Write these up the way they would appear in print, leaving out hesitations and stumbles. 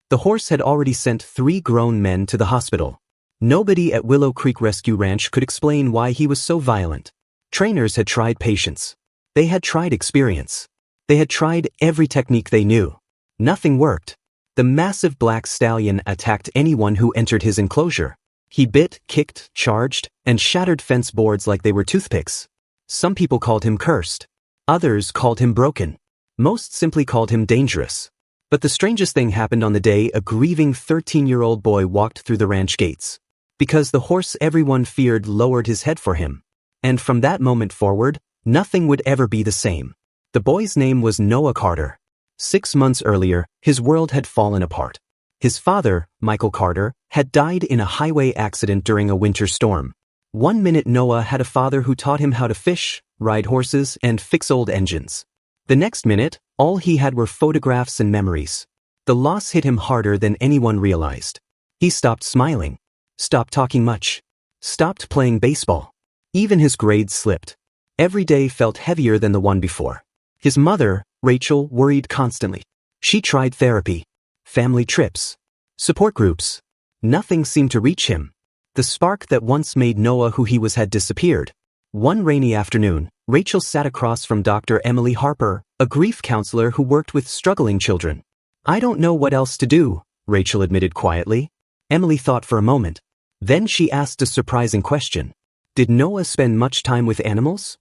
The horse had already sent 3 grown men to the hospital. Nobody at Willow Creek Rescue Ranch could explain why he was so violent. Trainers had tried patience. They had tried experience. They had tried every technique they knew. Nothing worked. The massive black stallion attacked anyone who entered his enclosure. He bit, kicked, charged, and shattered fence boards like they were toothpicks. Some people called him cursed. Others called him broken. Most simply called him dangerous. But the strangest thing happened on the day a grieving 13-year-old boy walked through the ranch gates. Because the horse everyone feared lowered his head for him. And from that moment forward, nothing would ever be the same. The boy's name was Noah Carter. 6 months earlier, his world had fallen apart. His father, Michael Carter, had died in a highway accident during a winter storm. One minute Noah had a father who taught him how to fish, ride horses, and fix old engines. The next minute, all he had were photographs and memories. The loss hit him harder than anyone realized. He stopped smiling, stopped talking much, stopped playing baseball. Even his grades slipped. Every day felt heavier than the one before. His mother, Rachel, worried constantly. She tried therapy, family trips, support groups. Nothing seemed to reach him. The spark that once made Noah who he was had disappeared. One rainy afternoon, Rachel sat across from Dr. Emily Harper, a grief counselor who worked with struggling children. "I don't know what else to do," Rachel admitted quietly. Emily thought for a moment. Then she asked a surprising question. "Did Noah spend much time with animals?"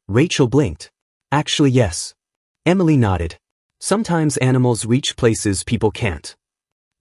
Rachel blinked. "Actually, yes." Emily nodded. "Sometimes animals reach places people can't."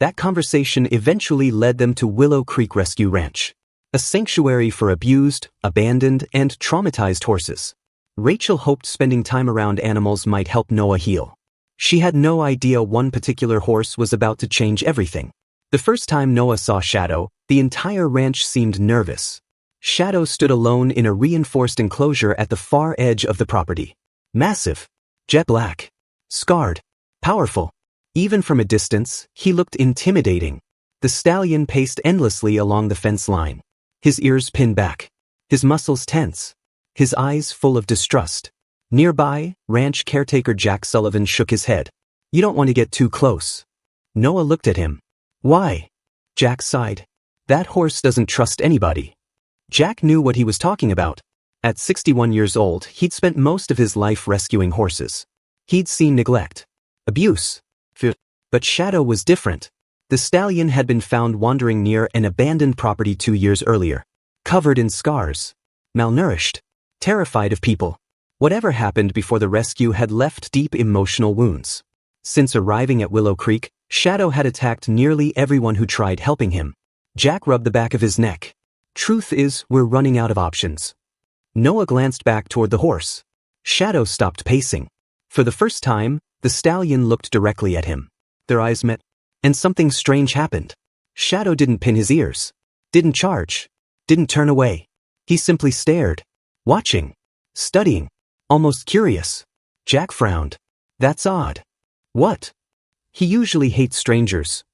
That conversation eventually led them to Willow Creek Rescue Ranch, a sanctuary for abused, abandoned, and traumatized horses. Rachel hoped spending time around animals might help Noah heal. She had no idea one particular horse was about to change everything. The first time Noah saw Shadow, the entire ranch seemed nervous. Shadow stood alone in a reinforced enclosure at the far edge of the property. Massive, jet black, scarred, powerful. Even from a distance, he looked intimidating. The stallion paced endlessly along the fence line. His ears pinned back, his muscles tense, his eyes full of distrust. Nearby, ranch caretaker Jack Sullivan shook his head. "You don't want to get too close." Noah looked at him. "Why?" Jack sighed. "That horse doesn't trust anybody." Jack knew what he was talking about. At 61 years old, he'd spent most of his life rescuing horses. He'd seen neglect, abuse, fear. But Shadow was different. The stallion had been found wandering near an abandoned property 2 years earlier, covered in scars, malnourished, terrified of people. Whatever happened before the rescue had left deep emotional wounds. Since arriving at Willow Creek, Shadow had attacked nearly everyone who tried helping him. Jack rubbed the back of his neck. "Truth is, we're running out of options." Noah glanced back toward the horse. Shadow stopped pacing. For the first time, the stallion looked directly at him. Their eyes met, and something strange happened. Shadow didn't pin his ears, didn't charge, didn't turn away. He simply stared, watching, studying, almost curious. Jack frowned. "That's odd." "What?" "He usually hates strangers."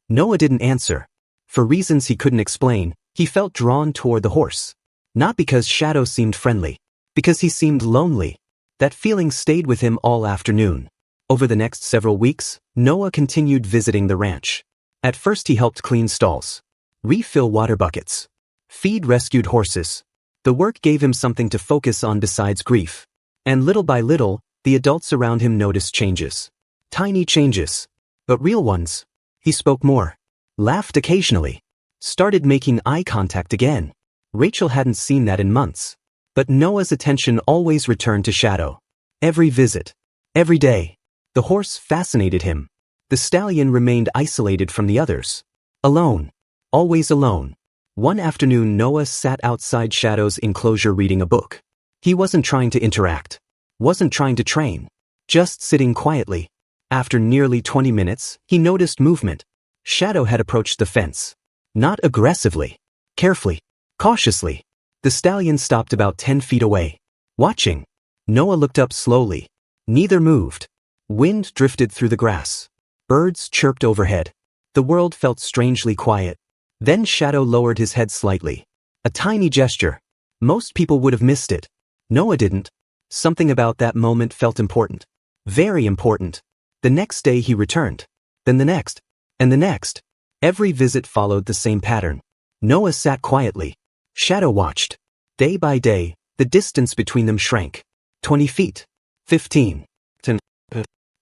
Noah didn't answer. For reasons he couldn't explain, he felt drawn toward the horse. Not because Shadow seemed friendly, because he seemed lonely. That feeling stayed with him all afternoon. Over the next several weeks, Noah continued visiting the ranch. At first he helped clean stalls, refill water buckets, feed rescued horses. The work gave him something to focus on besides grief. And little by little, the adults around him noticed changes. Tiny changes, but real ones. He spoke more, laughed occasionally, started making eye contact again. Rachel hadn't seen that in months. But Noah's attention always returned to Shadow. Every visit, every day, the horse fascinated him. The stallion remained isolated from the others. Alone, always alone. One afternoon Noah sat outside Shadow's enclosure reading a book. He wasn't trying to interact, wasn't trying to train, just sitting quietly. After nearly 20 minutes, he noticed movement. Shadow had approached the fence. Not aggressively, carefully, cautiously. The stallion stopped about 10 feet away, watching. Noah looked up slowly. Neither moved. Wind drifted through the grass. Birds chirped overhead. The world felt strangely quiet. Then Shadow lowered his head slightly. A tiny gesture. Most people would have missed it. Noah didn't. Something about that moment felt important. Very important. The next day he returned. Then the next. And the next. Every visit followed the same pattern. Noah sat quietly. Shadow watched. Day by day, the distance between them shrank. 20 feet. 15. 10.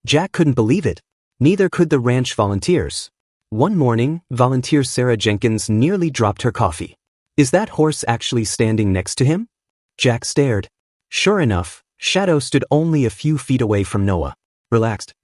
Jack couldn't believe it. Neither could the ranch volunteers. One morning, volunteer Sarah Jenkins nearly dropped her coffee. Is that horse actually standing next to him? Jack stared. Sure enough, Shadow stood only a few feet away from Noah. Relaxed.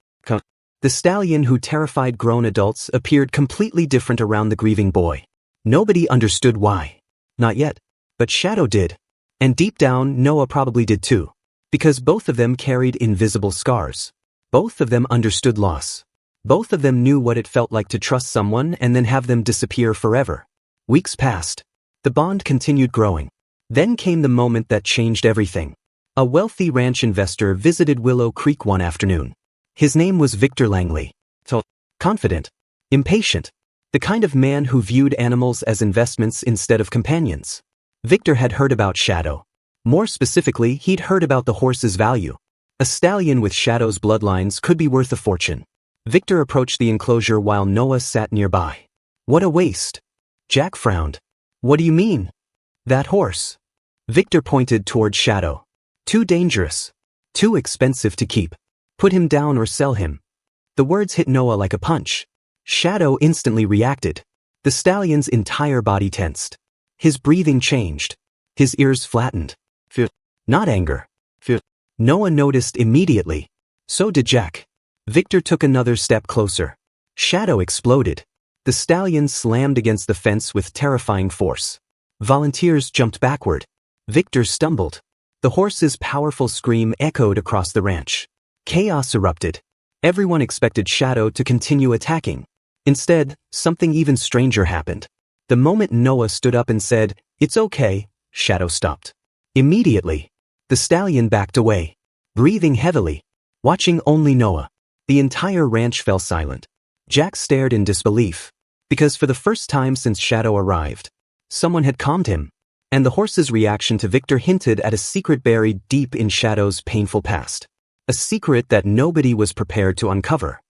The stallion who terrified grown adults appeared completely different around the grieving boy. Nobody understood why. Not yet. But Shadow did. And deep down, Noah probably did too. Because both of them carried invisible scars. Both of them understood loss. Both of them knew what it felt like to trust someone and then have them disappear forever. Weeks passed. The bond continued growing. Then came the moment that changed everything. A wealthy ranch investor visited Willow Creek one afternoon. His name was Victor Langley. Confident. Impatient. The kind of man who viewed animals as investments instead of companions. Victor had heard about Shadow. More specifically, he'd heard about the horse's value. A stallion with Shadow's bloodlines could be worth a fortune. Victor approached the enclosure while Noah sat nearby. What a waste. Jack frowned. What do you mean? That horse. Victor pointed toward Shadow. Too dangerous. Too expensive to keep. Put him down or sell him. The words hit Noah like a punch. Shadow instantly reacted. The stallion's entire body tensed. His breathing changed. His ears flattened. Fear. Not anger. Fear. Noah noticed immediately. So did Jack. Victor took another step closer. Shadow exploded. The stallion slammed against the fence with terrifying force. Volunteers jumped backward. Victor stumbled. The horse's powerful scream echoed across the ranch. Chaos erupted. Everyone expected Shadow to continue attacking. Instead, something even stranger happened. The moment Noah stood up and said, "It's okay," Shadow stopped. Immediately, the stallion backed away, breathing heavily, watching only Noah. The entire ranch fell silent. Jack stared in disbelief, because for the first time since Shadow arrived, someone had calmed him, and the horse's reaction to Victor hinted at a secret buried deep in Shadow's painful past. A secret that nobody was prepared to uncover.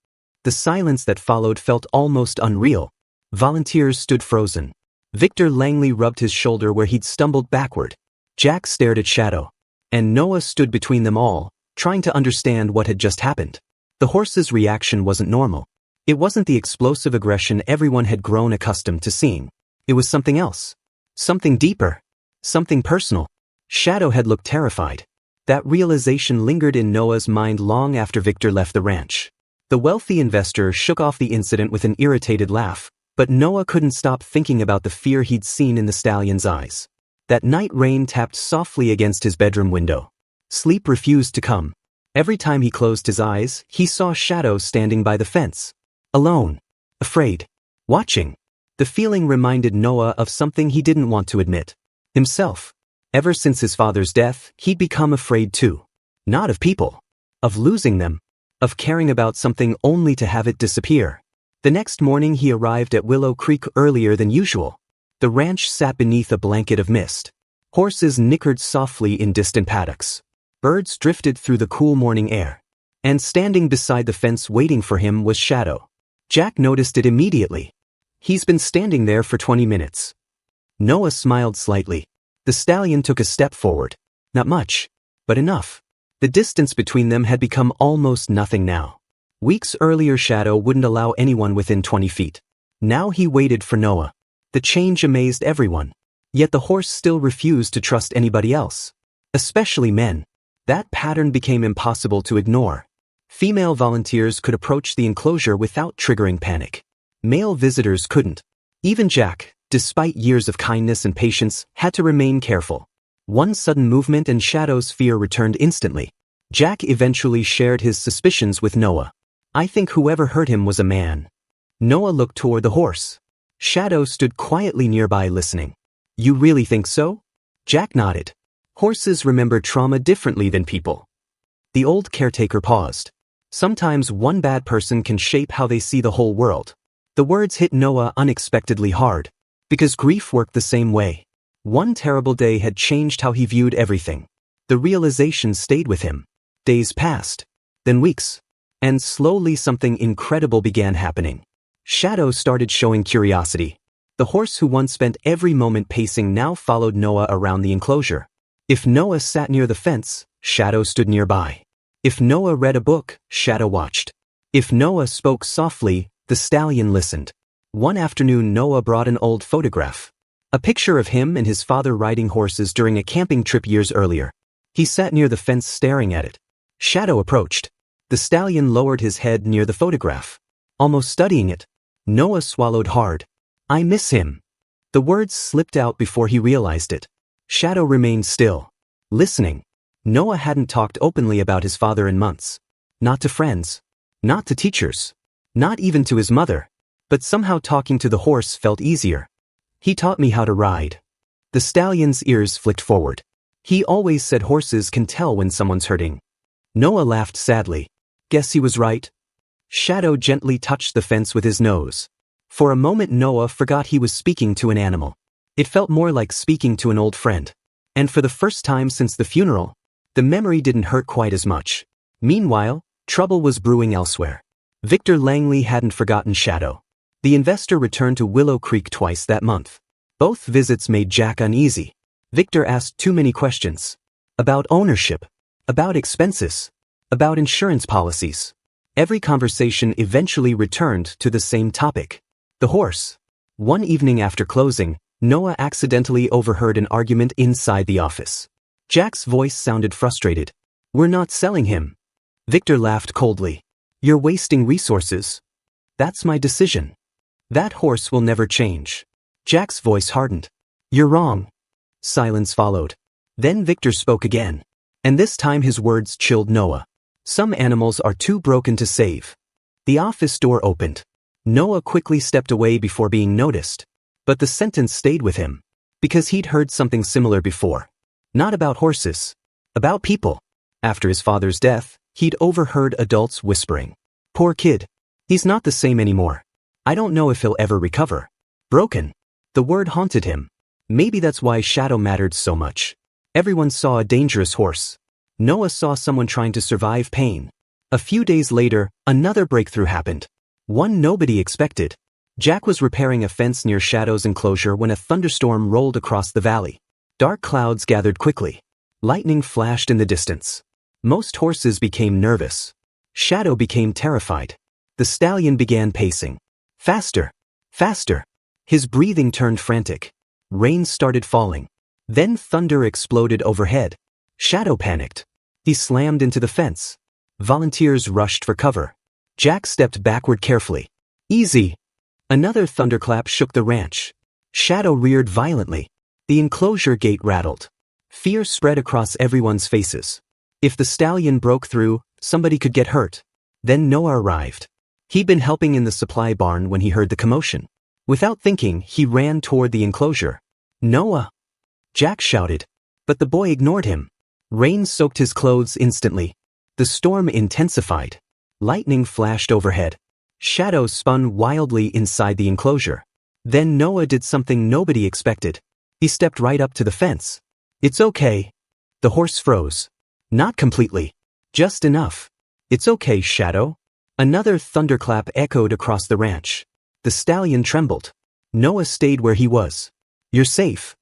The silence that followed felt almost unreal. Volunteers stood frozen. Victor Langley rubbed his shoulder where he'd stumbled backward. Jack stared at Shadow. And Noah stood between them all, trying to understand what had just happened. The horse's reaction wasn't normal. It wasn't the explosive aggression everyone had grown accustomed to seeing. It was something else. Something deeper. Something personal. Shadow had looked terrified. That realization lingered in Noah's mind long after Victor left the ranch. The wealthy investor shook off the incident with an irritated laugh, but Noah couldn't stop thinking about the fear he'd seen in the stallion's eyes. That night rain tapped softly against his bedroom window. Sleep refused to come. Every time he closed his eyes, he saw Shadow standing by the fence. Alone. Afraid. Watching. The feeling reminded Noah of something he didn't want to admit. Himself. Ever since his father's death, he'd become afraid too. Not of people. Of losing them. Of caring about something only to have it disappear. The next morning he arrived at Willow Creek earlier than usual. The ranch sat beneath a blanket of mist. Horses nickered softly in distant paddocks. Birds drifted through the cool morning air. And standing beside the fence waiting for him was Shadow. Jack noticed it immediately. He's been standing there for 20 minutes. Noah smiled slightly. The stallion took a step forward. Not much, but enough. The distance between them had become almost nothing now. Weeks earlier Shadow wouldn't allow anyone within 20 feet. Now he waited for Noah. The change amazed everyone. Yet the horse still refused to trust anybody else. Especially men. That pattern became impossible to ignore. Female volunteers could approach the enclosure without triggering panic. Male visitors couldn't. Even Jack, despite years of kindness and patience, had to remain careful. One sudden movement and Shadow's fear returned instantly. Jack eventually shared his suspicions with Noah. "I think whoever hurt him was a man." Noah looked toward the horse. Shadow stood quietly nearby listening. "You really think so?" Jack nodded. Horses remember trauma differently than people. The old caretaker paused. Sometimes one bad person can shape how they see the whole world. The words hit Noah unexpectedly hard. Because grief worked the same way. One terrible day had changed how he viewed everything. The realization stayed with him. Days passed. Then weeks. And slowly something incredible began happening. Shadow started showing curiosity. The horse who once spent every moment pacing now followed Noah around the enclosure. If Noah sat near the fence, Shadow stood nearby. If Noah read a book, Shadow watched. If Noah spoke softly, the stallion listened. One afternoon Noah brought an old photograph. A picture of him and his father riding horses during a camping trip years earlier. He sat near the fence staring at it. Shadow approached. The stallion lowered his head near the photograph, almost studying it. Noah swallowed hard. "I miss him." The words slipped out before he realized it. Shadow remained still, listening. Noah hadn't talked openly about his father in months. Not to friends. Not to teachers. Not even to his mother. But somehow talking to the horse felt easier. "He taught me how to ride." The stallion's ears flicked forward. "He always said horses can tell when someone's hurting." Noah laughed sadly. "Guess he was right." Shadow gently touched the fence with his nose. For a moment Noah forgot he was speaking to an animal. It felt more like speaking to an old friend. And for the first time since the funeral, the memory didn't hurt quite as much. Meanwhile, trouble was brewing elsewhere. Victor Langley hadn't forgotten Shadow. The investor returned to Willow Creek twice that month. Both visits made Jack uneasy. Victor asked too many questions. About ownership. About expenses. About insurance policies. Every conversation eventually returned to the same topic. The horse. One evening after closing, Noah accidentally overheard an argument inside the office. Jack's voice sounded frustrated. "We're not selling him." Victor laughed coldly. "You're wasting resources." "That's my decision. That horse will never change." Jack's voice hardened. "You're wrong." Silence followed. Then Victor spoke again. And this time his words chilled Noah. "Some animals are too broken to save." The office door opened. Noah quickly stepped away before being noticed. But the sentence stayed with him. Because he'd heard something similar before. Not about horses. About people. After his father's death, he'd overheard adults whispering. "Poor kid. He's not the same anymore. I don't know if he'll ever recover." Broken. The word haunted him. Maybe that's why Shadow mattered so much. Everyone saw a dangerous horse. Noah saw someone trying to survive pain. A few days later, another breakthrough happened. One nobody expected. Jack was repairing a fence near Shadow's enclosure when a thunderstorm rolled across the valley. Dark clouds gathered quickly. Lightning flashed in the distance. Most horses became nervous. Shadow became terrified. The stallion began pacing. Faster. Faster. His breathing turned frantic. Rain started falling. Then thunder exploded overhead. Shadow panicked. He slammed into the fence. Volunteers rushed for cover. Jack stepped backward carefully. "Easy." Another thunderclap shook the ranch. Shadow reared violently. The enclosure gate rattled. Fear spread across everyone's faces. If the stallion broke through, somebody could get hurt. Then Noah arrived. He'd been helping in the supply barn when he heard the commotion. Without thinking, he ran toward the enclosure. "Noah!" Jack shouted. But the boy ignored him. Rain soaked his clothes instantly. The storm intensified. Lightning flashed overhead. Shadow spun wildly inside the enclosure. Then Noah did something nobody expected. He stepped right up to the fence. "It's okay." The horse froze. Not completely. Just enough. "It's okay, Shadow." Another thunderclap echoed across the ranch. The stallion trembled. Noah stayed where he was. "You're safe."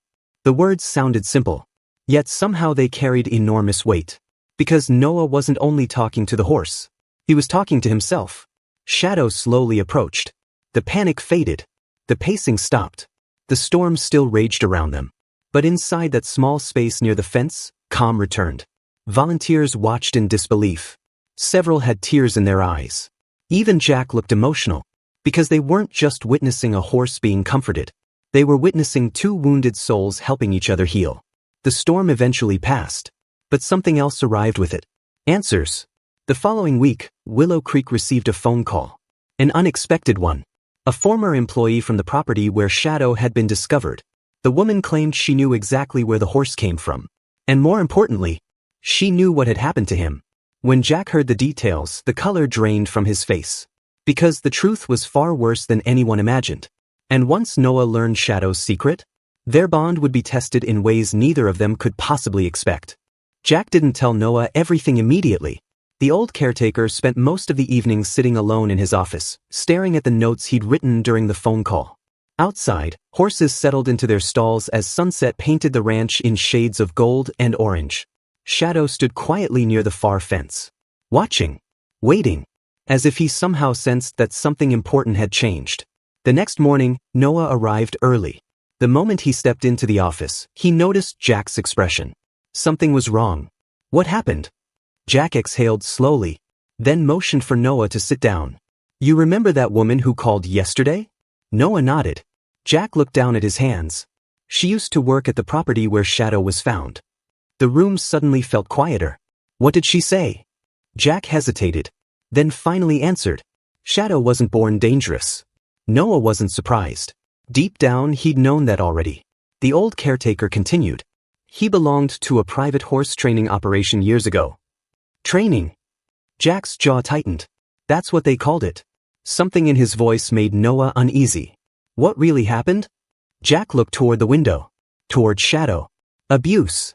The words sounded simple. Yet somehow they carried enormous weight. Because Noah wasn't only talking to the horse. He was talking to himself. Shadow slowly approached. The panic faded. The pacing stopped. The storm still raged around them. But inside that small space near the fence, calm returned. Volunteers watched in disbelief. Several had tears in their eyes. Even Jack looked emotional. Because they weren't just witnessing a horse being comforted. They were witnessing two wounded souls helping each other heal. The storm eventually passed. But something else arrived with it. Answers. The following week, Willow Creek received a phone call. An unexpected one. A former employee from the property where Shadow had been discovered. The woman claimed she knew exactly where the horse came from. And more importantly, she knew what had happened to him. When Jack heard the details, the color drained from his face. Because the truth was far worse than anyone imagined. And once Noah learned Shadow's secret, their bond would be tested in ways neither of them could possibly expect. Jack didn't tell Noah everything immediately. The old caretaker spent most of the evening sitting alone in his office, staring at the notes he'd written during the phone call. Outside, horses settled into their stalls as sunset painted the ranch in shades of gold and orange. Shadow stood quietly near the far fence, watching, waiting, as if he somehow sensed that something important had changed. The next morning, Noah arrived early. The moment he stepped into the office, he noticed Jack's expression. Something was wrong. What happened? Jack exhaled slowly, then motioned for Noah to sit down. You remember that woman who called yesterday? Noah nodded. Jack looked down at his hands. She used to work at the property where Shadow was found. The room suddenly felt quieter. What did she say? Jack hesitated, then finally answered. Shadow wasn't born dangerous. Noah wasn't surprised. Deep down, he'd known that already. The old caretaker continued. He belonged to a private horse training operation years ago. Training? Jack's jaw tightened. That's what they called it. Something in his voice made Noah uneasy. What really happened? Jack looked toward the window. Toward Shadow. Abuse.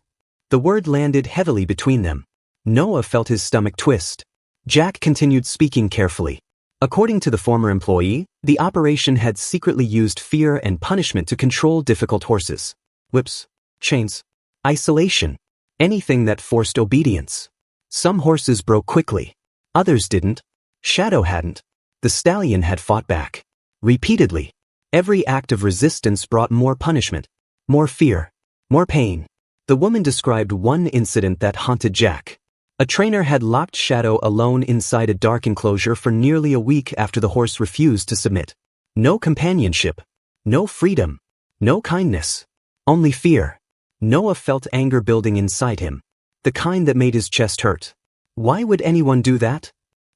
The word landed heavily between them. Noah felt his stomach twist. Jack continued speaking carefully. According to the former employee, the operation had secretly used fear and punishment to control difficult horses. Whips, chains, isolation, anything that forced obedience. Some horses broke quickly. Others didn't. Shadow hadn't. The stallion had fought back. Repeatedly. Every act of resistance brought more punishment, more fear, more pain. The woman described one incident that haunted Jack. A trainer had locked Shadow alone inside a dark enclosure for nearly a week after the horse refused to submit. No companionship. No freedom. No kindness. Only fear. Noah felt anger building inside him. The kind that made his chest hurt. Why would anyone do that?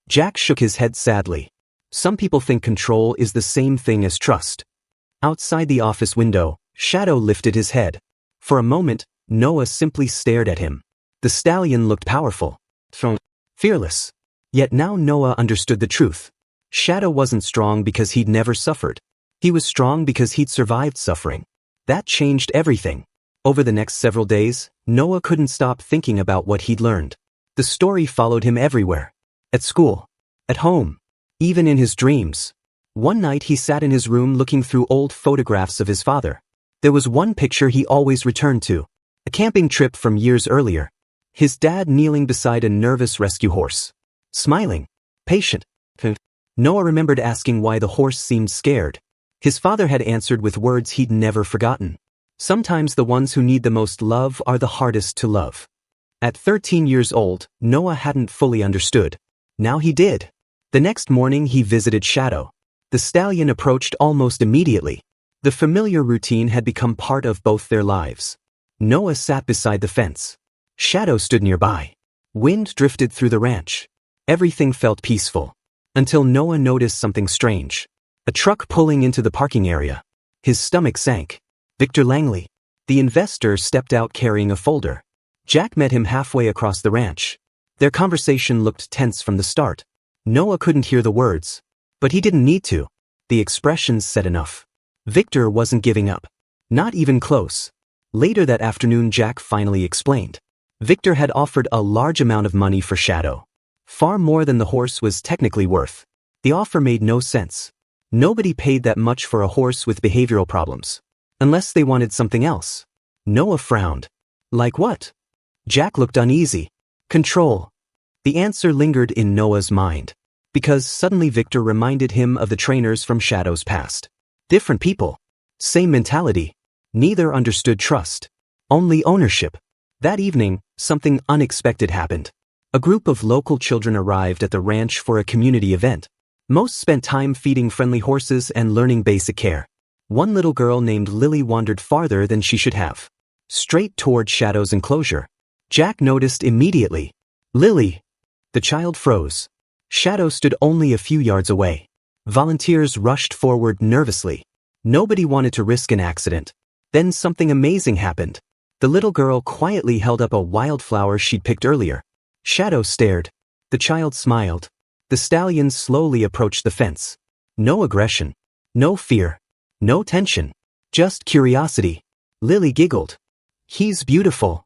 Jack shook his head sadly. Some people think control is the same thing as trust. Outside the office window, Shadow lifted his head. For a moment, Noah simply stared at him. The stallion looked powerful, fearless. Yet now Noah understood the truth. Shadow wasn't strong because he'd never suffered. He was strong because he'd survived suffering. That changed everything. Over the next several days, Noah couldn't stop thinking about what he'd learned. The story followed him everywhere. At school. At home. Even in his dreams. One night he sat in his room looking through old photographs of his father. There was one picture he always returned to. A camping trip from years earlier. His dad kneeling beside a nervous rescue horse. Smiling. Patient. Noah remembered asking why the horse seemed scared. His father had answered with words he'd never forgotten. Sometimes the ones who need the most love are the hardest to love. At 13 years old, Noah hadn't fully understood. Now he did. The next morning he visited Shadow. The stallion approached almost immediately. The familiar routine had become part of both their lives. Noah sat beside the fence. Shadow stood nearby. Wind drifted through the ranch. Everything felt peaceful. Until Noah noticed something strange. A truck pulling into the parking area. His stomach sank. Victor Langley, the investor, stepped out carrying a folder. Jack met him halfway across the ranch. Their conversation looked tense from the start. Noah couldn't hear the words. But he didn't need to. The expressions said enough. Victor wasn't giving up. Not even close. Later that afternoon, Jack finally explained. Victor had offered a large amount of money for Shadow. Far more than the horse was technically worth. The offer made no sense. Nobody paid that much for a horse with behavioral problems. Unless they wanted something else. Noah frowned. Like what? Jack looked uneasy. Control. The answer lingered in Noah's mind. Because suddenly Victor reminded him of the trainers from Shadow's past. Different people. Same mentality. Neither understood trust. Only ownership. That evening, something unexpected happened. A group of local children arrived at the ranch for a community event. Most spent time feeding friendly horses and learning basic care. One little girl named Lily wandered farther than she should have. Straight toward Shadow's enclosure. Jack noticed immediately. Lily. The child froze. Shadow stood only a few yards away. Volunteers rushed forward nervously. Nobody wanted to risk an accident. Then something amazing happened. The little girl quietly held up a wildflower she'd picked earlier. Shadow stared. The child smiled. The stallion slowly approached the fence. No aggression. No fear. No tension. Just curiosity. Lily giggled. He's beautiful.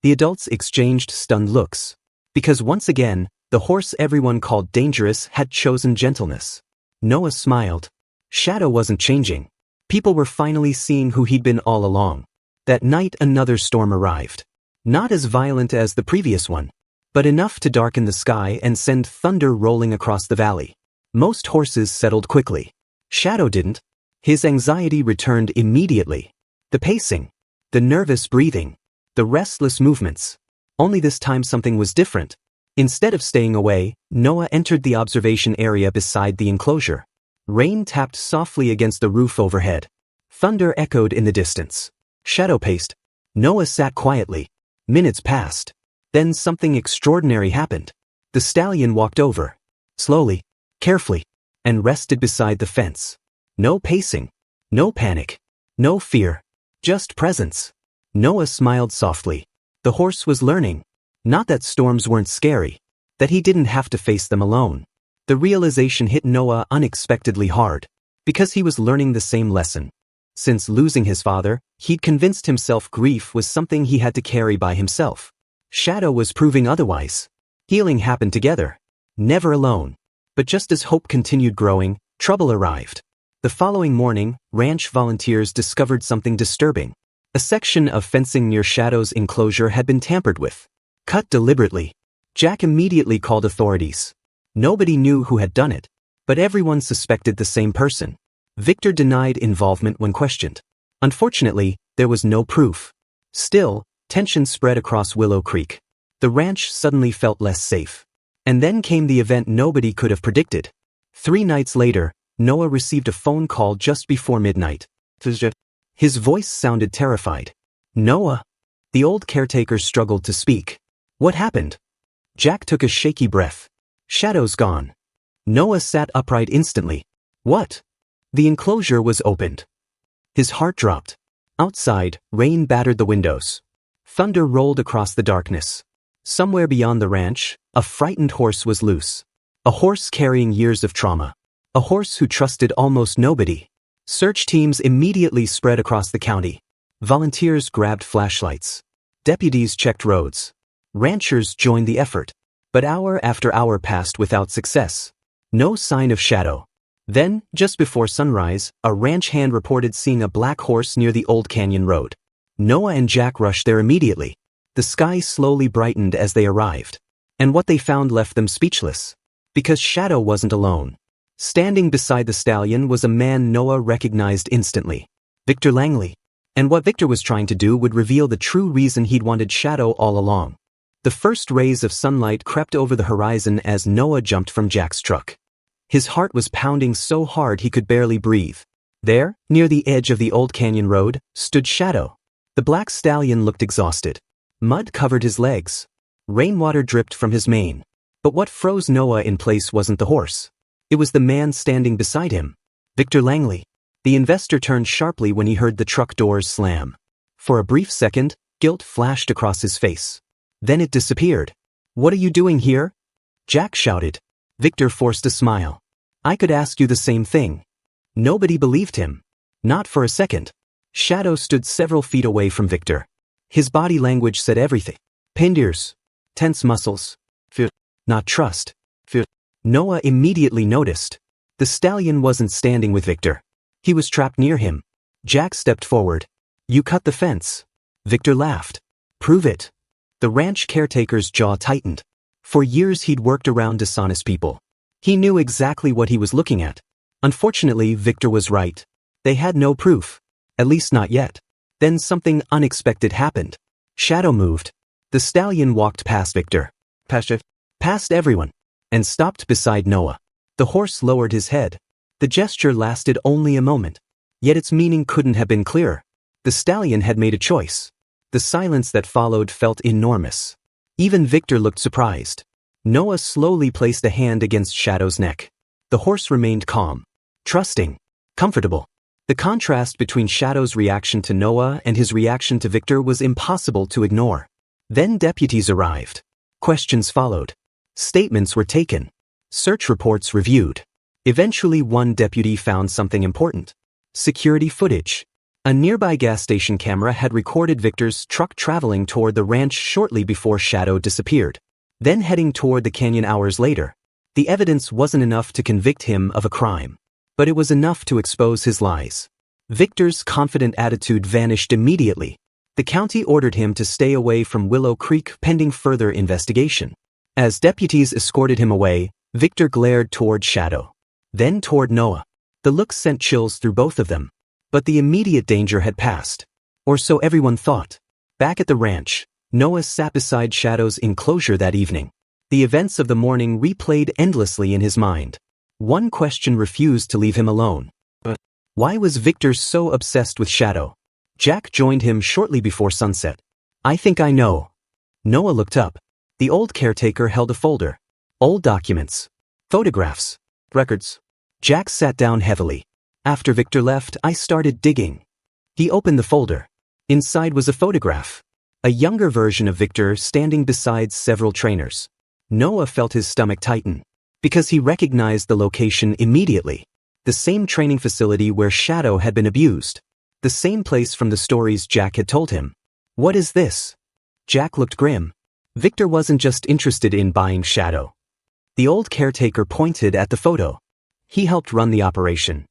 The adults exchanged stunned looks. Because once again, the horse everyone called dangerous had chosen gentleness. Noah smiled. Shadow wasn't changing. People were finally seeing who he'd been all along. That night another storm arrived. Not as violent as the previous one, but enough to darken the sky and send thunder rolling across the valley. Most horses settled quickly. Shadow didn't. His anxiety returned immediately. The pacing, the nervous breathing, the restless movements. Only this time something was different. Instead of staying away, Noah entered the observation area beside the enclosure. Rain tapped softly against the roof overhead. Thunder echoed in the distance. Shadow paced. Noah sat quietly. Minutes passed. Then something extraordinary happened. The stallion walked over. Slowly, carefully, and rested beside the fence. No pacing. No panic. No fear. Just presence. Noah smiled softly. The horse was learning. Not that storms weren't scary. That he didn't have to face them alone. The realization hit Noah unexpectedly hard. Because he was learning the same lesson. Since losing his father, he'd convinced himself grief was something he had to carry by himself. Shadow was proving otherwise. Healing happened together. Never alone. But just as hope continued growing, trouble arrived. The following morning, ranch volunteers discovered something disturbing. A section of fencing near Shadow's enclosure had been tampered with. Cut deliberately. Jack immediately called authorities. Nobody knew who had done it, but everyone suspected the same person. Victor denied involvement when questioned. Unfortunately, there was no proof. Still, tension spread across Willow Creek. The ranch suddenly felt less safe. And then came the event nobody could have predicted. 3 nights later, Noah received a phone call just before midnight. His voice sounded terrified. Noah? The old caretaker struggled to speak. What happened? Jack took a shaky breath. Shadow's gone. Noah sat upright instantly. What? The enclosure was opened. His heart dropped. Outside, rain battered the windows. Thunder rolled across the darkness. Somewhere beyond the ranch, a frightened horse was loose. A horse carrying years of trauma. A horse who trusted almost nobody. Search teams immediately spread across the county. Volunteers grabbed flashlights. Deputies checked roads. Ranchers joined the effort. But hour after hour passed without success. No sign of Shadow. Then, just before sunrise, a ranch hand reported seeing a black horse near the Old Canyon Road. Noah and Jack rushed there immediately. The sky slowly brightened as they arrived. And what they found left them speechless. Because Shadow wasn't alone. Standing beside the stallion was a man Noah recognized instantly. Victor Langley. And what Victor was trying to do would reveal the true reason he'd wanted Shadow all along. The first rays of sunlight crept over the horizon as Noah jumped from Jack's truck. His heart was pounding so hard he could barely breathe. There, near the edge of the Old Canyon Road, stood Shadow. The black stallion looked exhausted. Mud covered his legs. Rainwater dripped from his mane. But what froze Noah in place wasn't the horse. It was the man standing beside him. Victor Langley. The investor turned sharply when he heard the truck doors slam. For a brief second, guilt flashed across his face. Then it disappeared. What are you doing here? Jack shouted. Victor forced a smile. I could ask you the same thing. Nobody believed him. Not for a second. Shadow stood several feet away from Victor. His body language said everything. Pinned ears. Tense muscles. Fear. Not trust. Fear. Noah immediately noticed. The stallion wasn't standing with Victor. He was trapped near him. Jack stepped forward. You cut the fence. Victor laughed. Prove it. The ranch caretaker's jaw tightened. For years he'd worked around dishonest people. He knew exactly what he was looking at. Unfortunately, Victor was right. They had no proof. At least not yet. Then something unexpected happened. Shadow moved. The stallion walked past Victor. Past everyone. And stopped beside Noah. The horse lowered his head. The gesture lasted only a moment. Yet its meaning couldn't have been clearer. The stallion had made a choice. The silence that followed felt enormous. Even Victor looked surprised. Noah slowly placed a hand against Shadow's neck. The horse remained calm. Trusting. Comfortable. The contrast between Shadow's reaction to Noah and his reaction to Victor was impossible to ignore. Then deputies arrived. Questions followed. Statements were taken. Search reports reviewed. Eventually one deputy found something important. Security footage. A nearby gas station camera had recorded Victor's truck traveling toward the ranch shortly before Shadow disappeared. then heading toward the canyon hours later. The evidence wasn't enough to convict him of a crime, but it was enough to expose his lies. Victor's confident attitude vanished immediately. The county ordered him to stay away from Willow Creek pending further investigation. As deputies escorted him away, Victor glared toward Shadow, then toward Noah. The look sent chills through both of them. But the immediate danger had passed. Or so everyone thought. Back at the ranch, Noah sat beside Shadow's enclosure that evening. The events of the morning replayed endlessly in his mind. One question refused to leave him alone. Why was Victor so obsessed with Shadow? Jack joined him shortly before sunset. I think I know. Noah looked up. The old caretaker held a folder. Old documents. Photographs. Records. Jack sat down heavily. After Victor left, I started digging. He opened the folder. Inside was a photograph. A younger version of Victor standing beside several trainers. Noah felt his stomach tighten, because he recognized the location immediately. The same training facility where Shadow had been abused. The same place from the stories Jack had told him. What is this? Jack looked grim. Victor wasn't just interested in buying Shadow. The old caretaker pointed at the photo. He helped run the operation.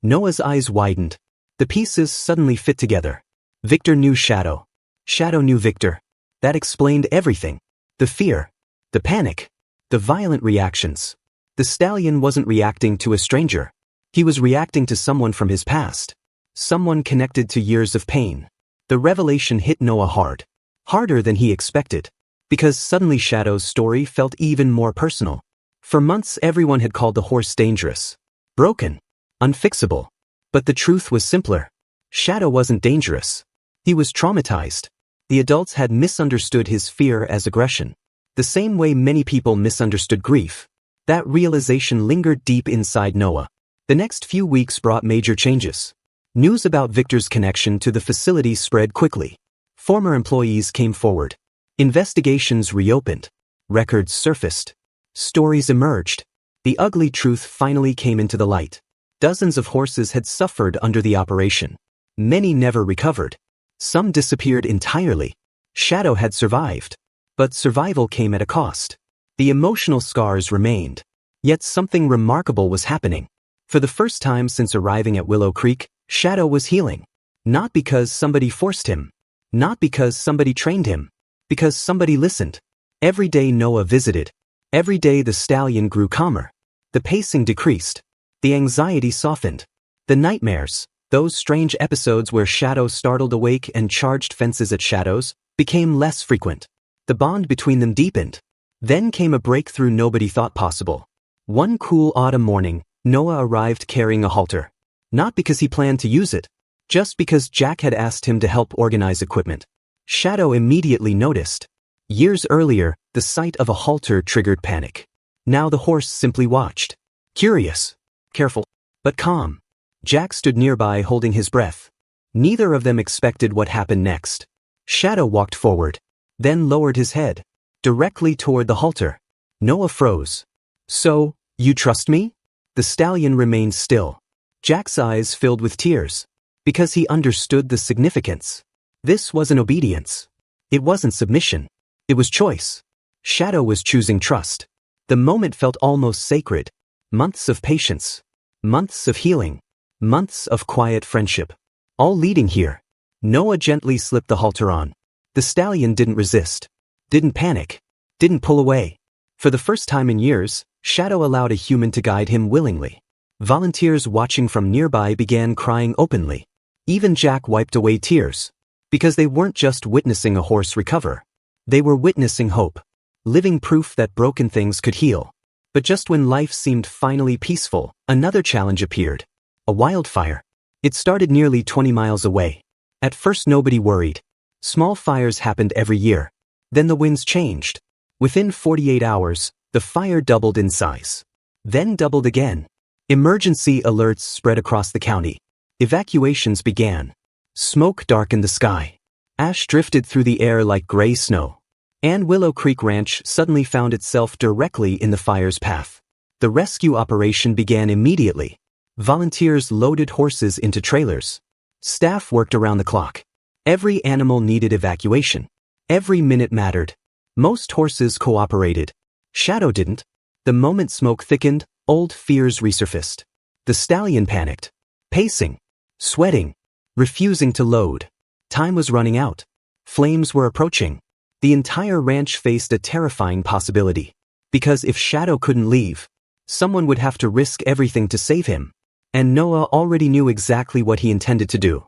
Noah's eyes widened. The pieces suddenly fit together. Victor knew Shadow. Shadow knew Victor. That explained everything. The fear. The panic. The violent reactions. The stallion wasn't reacting to a stranger. He was reacting to someone from his past. Someone connected to years of pain. The revelation hit Noah hard. Harder than he expected. Because suddenly Shadow's story felt even more personal. For months everyone had called the horse dangerous. Broken. Unfixable. But the truth was simpler. Shadow wasn't dangerous. He was traumatized. The adults had misunderstood his fear as aggression. The same way many people misunderstood grief. That realization lingered deep inside Noah. The next few weeks brought major changes. News about Victor's connection to the facility spread quickly. Former employees came forward. Investigations reopened. Records surfaced. Stories emerged. The ugly truth finally came into the light. Dozens of horses had suffered under the operation. Many never recovered. Some disappeared entirely. Shadow had survived. But survival came at a cost. The emotional scars remained. Yet something remarkable was happening. For the first time since arriving at Willow Creek, Shadow was healing. Not because somebody forced him. Not because somebody trained him. Because somebody listened. Every day Noah visited. Every day the stallion grew calmer. The pacing decreased. The anxiety softened. The nightmares, those strange episodes where Shadow startled awake and charged fences at Shadows, became less frequent. The bond between them deepened. Then came a breakthrough nobody thought possible. One cool autumn morning, Noah arrived carrying a halter. Not because he planned to use it, just because Jack had asked him to help organize equipment. Shadow immediately noticed. Years earlier, the sight of a halter triggered panic. Now the horse simply watched. Curious, careful, but calm. Jack stood nearby holding his breath. Neither of them expected what happened next. Shadow walked forward, then lowered his head, directly toward the halter. Noah froze. So, you trust me? The stallion remained still. Jack's eyes filled with tears. Because he understood the significance. This wasn't obedience. It wasn't submission. It was choice. Shadow was choosing trust. The moment felt almost sacred. Months of patience. Months of healing. Months of quiet friendship. All leading here. Noah gently slipped the halter on. The stallion didn't resist. Didn't panic. Didn't pull away. For the first time in years, Shadow allowed a human to guide him willingly. Volunteers watching from nearby began crying openly. Even Jack wiped away tears. Because they weren't just witnessing a horse recover. They were witnessing hope. Living proof that broken things could heal. But just when life seemed finally peaceful, another challenge appeared. A wildfire. It started nearly 20 miles away. At first nobody worried. Small fires happened every year. Then the winds changed. Within 48 hours, the fire doubled in size. Then doubled again. Emergency alerts spread across the county. Evacuations began. Smoke darkened the sky. Ash drifted through the air like gray snow. And Willow Creek Ranch suddenly found itself directly in the fire's path. The rescue operation began immediately. Volunteers loaded horses into trailers. Staff worked around the clock. Every animal needed evacuation. Every minute mattered. Most horses cooperated. Shadow didn't. The moment smoke thickened, old fears resurfaced. The stallion panicked. Pacing. Sweating. Refusing to load. Time was running out. Flames were approaching. The entire ranch faced a terrifying possibility. Because if Shadow couldn't leave, someone would have to risk everything to save him. And Noah already knew exactly what he intended to do.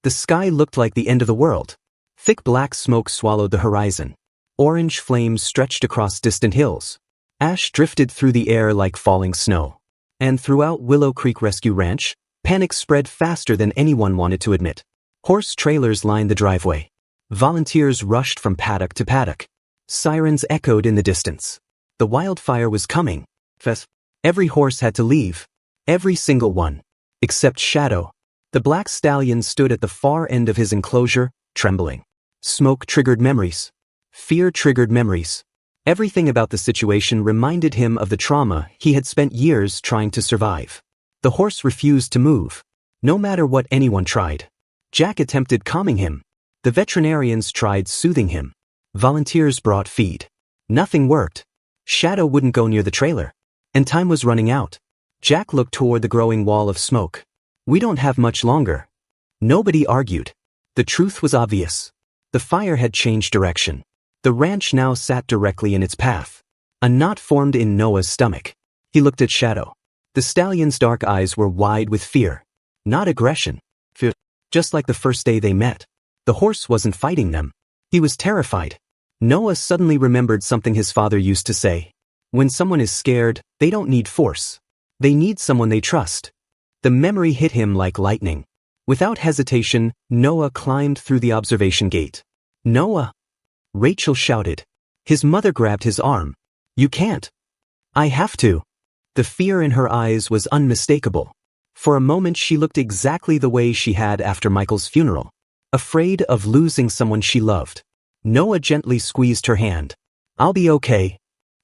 The sky looked like the end of the world. Thick black smoke swallowed the horizon. Orange flames stretched across distant hills. Ash drifted through the air like falling snow. And throughout Willow Creek Rescue Ranch, panic spread faster than anyone wanted to admit. Horse trailers lined the driveway. Volunteers rushed from paddock to paddock. Sirens echoed in the distance. The wildfire was coming. Every horse had to leave. Every single one. Except Shadow. The black stallion stood at the far end of his enclosure, trembling. Smoke triggered memories. Fear triggered memories. Everything about the situation reminded him of the trauma he had spent years trying to survive. The horse refused to move, no matter what anyone tried. Jack attempted calming him. The veterinarians tried soothing him. Volunteers brought feed. Nothing worked. Shadow wouldn't go near the trailer. And time was running out. Jack looked toward the growing wall of smoke. We don't have much longer. Nobody argued. The truth was obvious. The fire had changed direction. The ranch now sat directly in its path. A knot formed in Noah's stomach. He looked at Shadow. The stallion's dark eyes were wide with fear. Not aggression. Fear. Just like the first day they met. The horse wasn't fighting them. He was terrified. Noah suddenly remembered something his father used to say. When someone is scared, they don't need force. They need someone they trust. The memory hit him like lightning. Without hesitation, Noah climbed through the observation gate. Noah! Rachel shouted. His mother grabbed his arm. You can't. I have to. The fear in her eyes was unmistakable. For a moment she looked exactly the way she had after Michael's funeral. Afraid of losing someone she loved. Noah gently squeezed her hand. I'll be okay.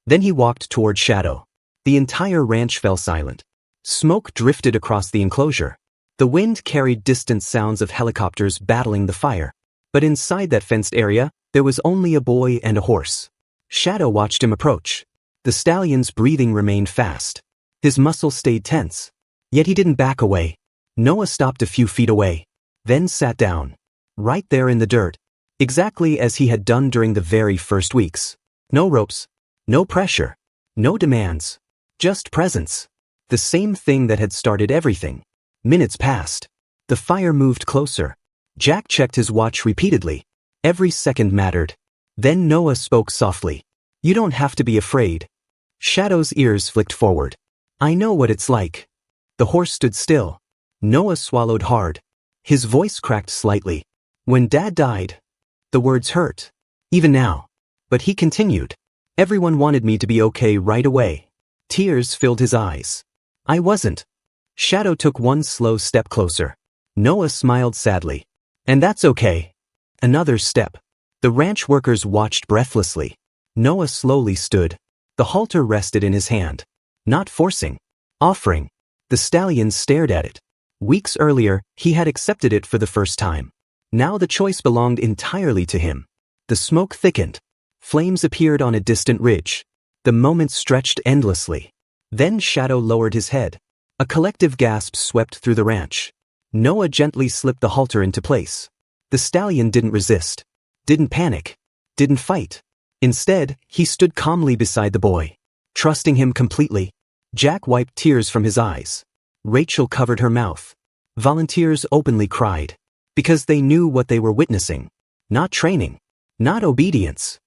Then he walked toward Shadow. The entire ranch fell silent. Smoke drifted across the enclosure. The wind carried distant sounds of helicopters battling the fire. But inside that fenced area, there was only a boy and a horse. Shadow watched him approach. The stallion's breathing remained fast. His muscles stayed tense. Yet he didn't back away. Noah stopped a few feet away. Then sat down. Right there in the dirt. Exactly as he had done during the very first weeks. No ropes. No pressure. No demands. Just presence. The same thing that had started everything. Minutes passed. The fire moved closer. Jack checked his watch repeatedly. Every second mattered. Then Noah spoke softly. You don't have to be afraid. Shadow's ears flicked forward. I know what it's like. The horse stood still. Noah swallowed hard. His voice cracked slightly. When Dad died, the words hurt. Even now. But he continued. Everyone wanted me to be okay right away. Tears filled his eyes. I wasn't. Shadow took one slow step closer. Noah smiled sadly. And that's okay. Another step. The ranch workers watched breathlessly. Noah slowly stood. The halter rested in his hand. Not forcing. Offering. The stallion stared at it. Weeks earlier, he had accepted it for the first time. Now the choice belonged entirely to him. The smoke thickened. Flames appeared on a distant ridge. The moment stretched endlessly. Then Shadow lowered his head. A collective gasp swept through the ranch. Noah gently slipped the halter into place. The stallion didn't resist. Didn't panic. Didn't fight. Instead, he stood calmly beside the boy. Trusting him completely. Jack wiped tears from his eyes. Rachel covered her mouth. Volunteers openly cried. Because they knew what they were witnessing. Not training. Not obedience.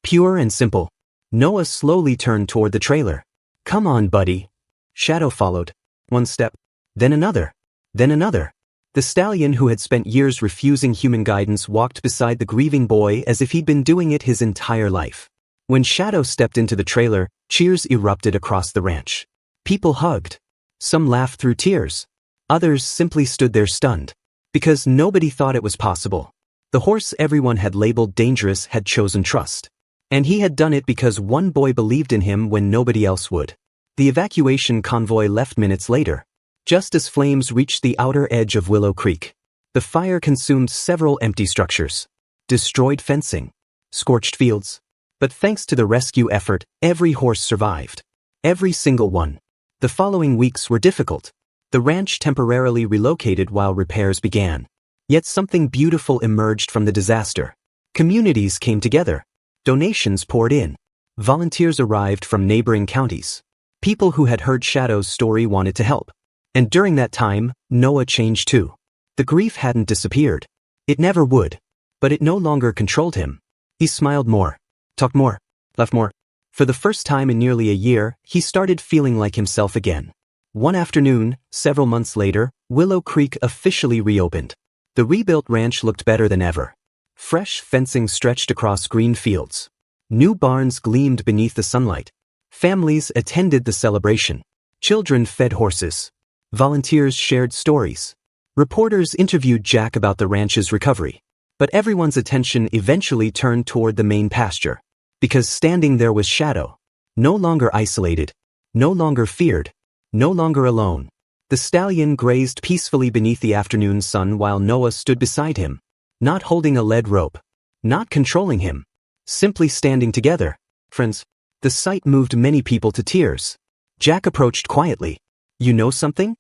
Pure and simple. Noah slowly turned toward the trailer. Come on, buddy. Shadow followed. One step. Then another. Then another. The stallion who had spent years refusing human guidance walked beside the grieving boy as if he'd been doing it his entire life. When Shadow stepped into the trailer, cheers erupted across the ranch. People hugged. Some laughed through tears. Others simply stood there stunned. Because nobody thought it was possible. The horse everyone had labeled dangerous had chosen trust. And he had done it because one boy believed in him when nobody else would. The evacuation convoy left minutes later. Just as flames reached the outer edge of Willow Creek, the fire consumed several empty structures. Destroyed fencing. Scorched fields. But thanks to the rescue effort, every horse survived. Every single one. The following weeks were difficult. The ranch temporarily relocated while repairs began. Yet something beautiful emerged from the disaster. Communities came together. Donations poured in. Volunteers arrived from neighboring counties. People who had heard Shadow's story wanted to help. And during that time, Noah changed too. The grief hadn't disappeared. It never would. But it no longer controlled him. He smiled more, talked more, laughed more. For the first time in nearly a year, he started feeling like himself again. One afternoon, several months later, Willow Creek officially reopened. The rebuilt ranch looked better than ever. Fresh fencing stretched across green fields. New barns gleamed beneath the sunlight. Families attended the celebration. Children fed horses. Volunteers shared stories. Reporters interviewed Jack about the ranch's recovery. But everyone's attention eventually turned toward the main pasture. Because standing there was Shadow. No longer isolated. No longer feared. No longer alone. The stallion grazed peacefully beneath the afternoon sun while Noah stood beside him. Not holding a lead rope. Not controlling him. Simply standing together. Friends. The sight moved many people to tears. Jack approached quietly. "You know something?"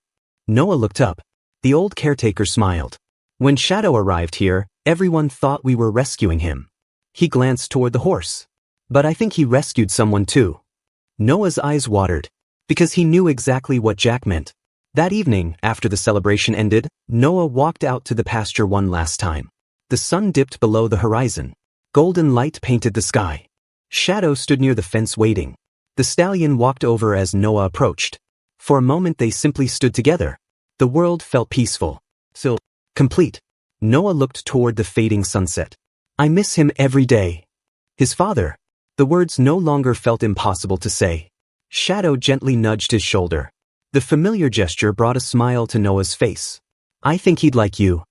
Noah looked up. The old caretaker smiled. "When Shadow arrived here, everyone thought we were rescuing him." He glanced toward the horse. "But I think he rescued someone too." Noah's eyes watered. Because he knew exactly what Jack meant. That evening, after the celebration ended, Noah walked out to the pasture one last time. The sun dipped below the horizon. Golden light painted the sky. Shadow stood near the fence waiting. The stallion walked over as Noah approached. For a moment they simply stood together. The world felt peaceful. So, complete. Noah looked toward the fading sunset. "I miss him every day." His father. The words no longer felt impossible to say. Shadow gently nudged his shoulder. The familiar gesture brought a smile to Noah's face. "I think he'd like you."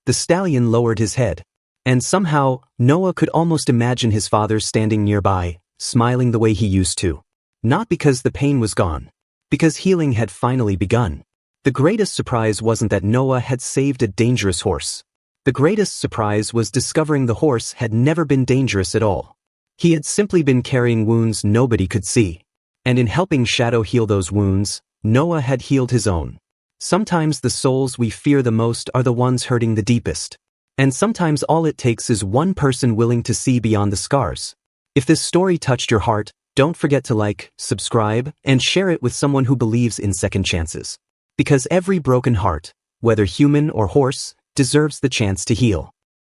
The stallion lowered his head. And somehow, Noah could almost imagine his father standing nearby, smiling the way he used to. Not because the pain was gone. Because healing had finally begun. The greatest surprise wasn't that Noah had saved a dangerous horse. The greatest surprise was discovering the horse had never been dangerous at all. He had simply been carrying wounds nobody could see. And in helping Shadow heal those wounds, Noah had healed his own. Sometimes the souls we fear the most are the ones hurting the deepest. And sometimes all it takes is one person willing to see beyond the scars. If this story touched your heart, don't forget to like, subscribe, and share it with someone who believes in second chances. Because every broken heart, whether human or horse, deserves the chance to heal.